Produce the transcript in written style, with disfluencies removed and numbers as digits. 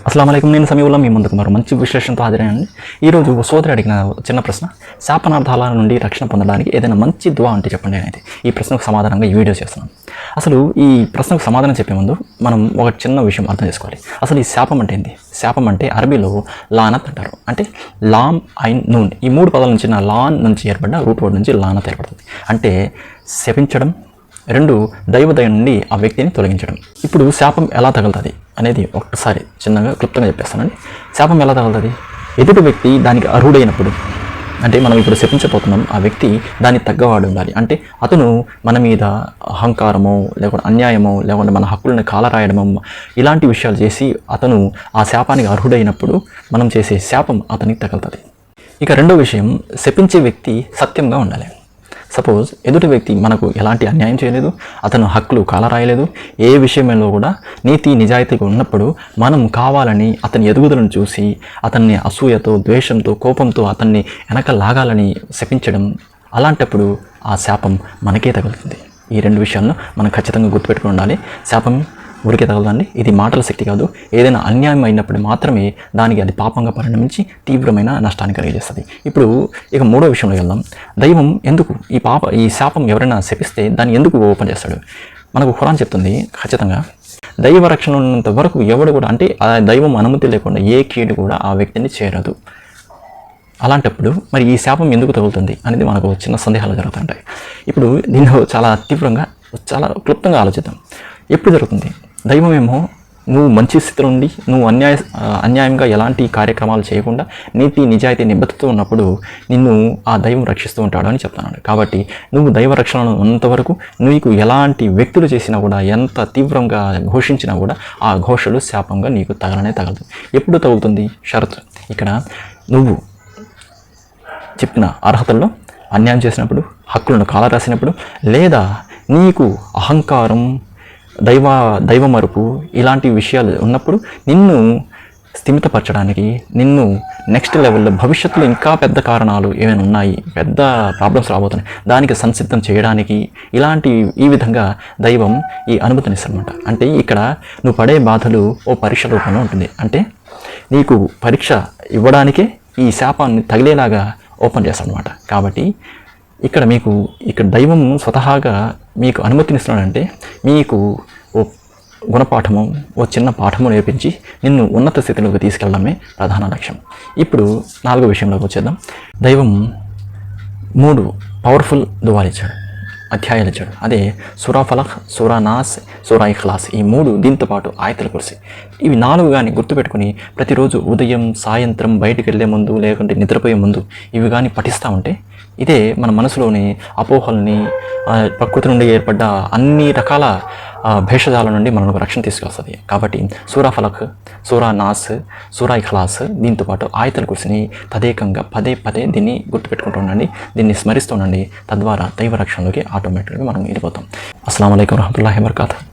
అస్సలాము అలైకుం. నేను సమీవుల్లా మీ ముందుకు మరో మంచి విశ్లేషణతో హాజరైనండి. ఈరోజు సోదరి అడిగిన చిన్న ప్రశ్న, శాపనార్థాల నుండి రక్షణ పొందడానికి ఏదైనా మంచి దువా అంటే చెప్పండి అనేది ఈ ప్రశ్నకు సమాధానంగా ఈ వీడియో చేస్తున్నాను. అసలు ఈ ప్రశ్నకు సమాధానం చెప్పే ముందు మనం ఒక చిన్న విషయం అర్థం చేసుకోవాలి. అసలు ఈ శాపం అంటే ఏంటి? శాపం అంటే అరబీలో లానత్ అంటారు. అంటే లామ్, ఐన్, నూన్ ఈ మూడు పదాల నుంచి లాన్ నుంచి ఏర్పడ్డ రూట్ వర్డ్ నుంచి లానత్ ఏర్పడుతుంది. అంటే శపించడం, రెండు దైవదయ నుండి ఆ వ్యక్తిని తొలగించడం. ఇప్పుడు శాపం ఎలా తగులుతుంది అనేది ఒక్కసారి చిన్నగా క్లుప్తంగా చెప్పేస్తానండి. శాపం ఎలా తగులుతుంది? ఎదుటి వ్యక్తి దానికి అర్హుడైనప్పుడు, అంటే మనం ఇప్పుడు శపించబోతున్నాం, ఆ వ్యక్తి దానికి తగ్గవాడు ఉండాలి. అంటే అతను మన మీద అహంకారమో లేకుంటే అన్యాయమో లేకుంటే మన హక్కులను కాలరాయడమో ఇలాంటి విషయాలు చేసి అతను ఆ శాపానికి అర్హుడైనప్పుడు మనం చేసే శాపం అతనికి తగులుతుంది. ఇక రెండో విషయం, శపించే వ్యక్తి సత్యంగా ఉండాలి. సపోజ్ ఎదుటి వ్యక్తి మనకు ఎలాంటి అన్యాయం చేయలేదు, అతను హక్కులు కాలరాయలేదు, ఏ విషయంలో కూడా నీతి నిజాయితీగా ఉన్నప్పుడు మనం కావాలని అతని ఎదుగుదలను చూసి అతన్ని అసూయతో, ద్వేషంతో, కోపంతో అతన్ని వెనక లాగాలని శపించడం, అలాంటప్పుడు ఆ శాపం మనకే తగులుతుంది. ఈ రెండు విషయాలను మనం ఖచ్చితంగా గుర్తుపెట్టుకుని ఉండాలి. శాపం ఊరికే తగలదండి. ఇది మాటల శక్తి కాదు. ఏదైనా అన్యాయం అయినప్పుడు మాత్రమే దానికి అది పాపంగా పరిణమించి తీవ్రమైన నష్టాన్ని కలిగజేస్తుంది. ఇప్పుడు ఇక మూడో విషయంలో వెళ్దాం. దైవం ఎందుకు ఈ శాపం ఎవరైనా శపిస్తే దాన్ని ఎందుకు ఓపెన్ చేస్తాడు? మనకు ఖురాన్ చెప్తుంది ఖచ్చితంగా, దైవ రక్షణ ఉన్నంత వరకు ఎవడు కూడా, అంటే ఆ దైవం అనుమతి లేకుండా ఏ కీడు కూడా ఆ వ్యక్తిని చేరదు. అలాంటప్పుడు మరి ఈ శాపం ఎందుకు తగులుతుంది అనేది మనకు చిన్న సందేహాలు జరుగుతుంటాయి. ఇప్పుడు దీనిలో చాలా తీవ్రంగా, చాలా క్లుప్తంగా ఆలోచిద్దాం. ఎప్పుడు జరుగుతుంది? దైవమేమో నువ్వు మంచి స్థితిలో ఉండి నువ్వు అన్యాయంగా ఎలాంటి కార్యక్రమాలు చేయకుండా నీతి నిజాయితీ నిబద్ధతతో ఉన్నప్పుడు నిన్ను ఆ దైవం రక్షిస్తూ ఉంటాడు అని చెప్తున్నాడు. కాబట్టి నువ్వు దైవ రక్షణలో ఉన్నంతవరకు నీకు ఎలాంటి వ్యక్తులు చేసినా కూడా, ఎంత తీవ్రంగా ఘోషించినా కూడా ఆ ఘోషలు శాపంగా నీకు తగలదు. ఎప్పుడు తగులుతుంది? షరతు. ఇక్కడ నువ్వు చెప్పిన అర్హతల్లో అన్యాయం చేసినప్పుడు, హక్కులను కాలరాసినప్పుడు, లేదా నీకు అహంకారం, దైవమరుపు ఇలాంటి విషయాలు ఉన్నప్పుడు నిన్ను స్థిమితపరచడానికి, నిన్ను నెక్స్ట్ లెవెల్లో భవిష్యత్తులో ఇంకా పెద్ద కారణాలు ఏమైనా ఉన్నాయి, పెద్ద ప్రాబ్లమ్స్ రాబోతున్నాయి, దానికి సంసిద్ధం చేయడానికి ఈ విధంగా దైవం ఈ అనుమతినిస్తారన్నమాట. అంటే ఇక్కడ నువ్వు పడే బాధలు ఓ పరీక్ష రూపంలో ఉంటుంది. అంటే నీకు పరీక్ష ఇవ్వడానికే ఈ శాపాన్ని తగిలేలాగా ఓపెన్ చేస్తాడనమాట. కాబట్టి ఇక్కడ దైవం స్వతహాగా మీకు అనుమతినిస్తున్నాడంటే మీకు ఓ గుణపాఠము, ఓ చిన్న పాఠము నేర్పించి నిన్ను ఉన్నత స్థితిలోకి తీసుకెళ్ళడమే ప్రధాన లక్ష్యం. ఇప్పుడు నాలుగో విషయంలోకి వచ్చేద్దాం. దైవం 3 పవర్ఫుల్ దువాలు ఇచ్చాడు, అధ్యాయాలు ఇచ్చాడు. అదే సూరా ఫలక్, సూరా నాస్, సూరా ఇఖ్లాస్. ఈ 3 దీంతో పాటు ఆయతుల కుర్సీ. ఇవి 4 కానీ గుర్తుపెట్టుకుని ప్రతిరోజు ఉదయం, సాయంత్రం బయటికి వెళ్ళే ముందు లేకుంటే నిద్రపోయే ముందు ఇవి కానీ పఠిస్తూ ఉంటే ఇదే మన మనసులోని అపోహల్ని, ప్రకృతి నుండి ఏర్పడ్డ అన్ని రకాల భేషజాల నుండి మనకు రక్షణ తీసుకొస్తుంది. కాబట్టి సూరా ఫలక్, సూరా నాస్, సూరా ఇఖ్లాస్ దీంతో పాటు ఆయతుల కుర్సీని తదేకంగా పదే దీన్ని గుర్తుపెట్టుకుంటూ ఉండండి, దీన్ని స్మరిస్తూ ఉండండి. తద్వారా దైవ రక్షణలోకి ఆటోమేటిక్గా మనం వెళ్ళిపోతాం. అస్సలాము అలైకుం వరహ్మతుల్లాహి వబరకాతుహు.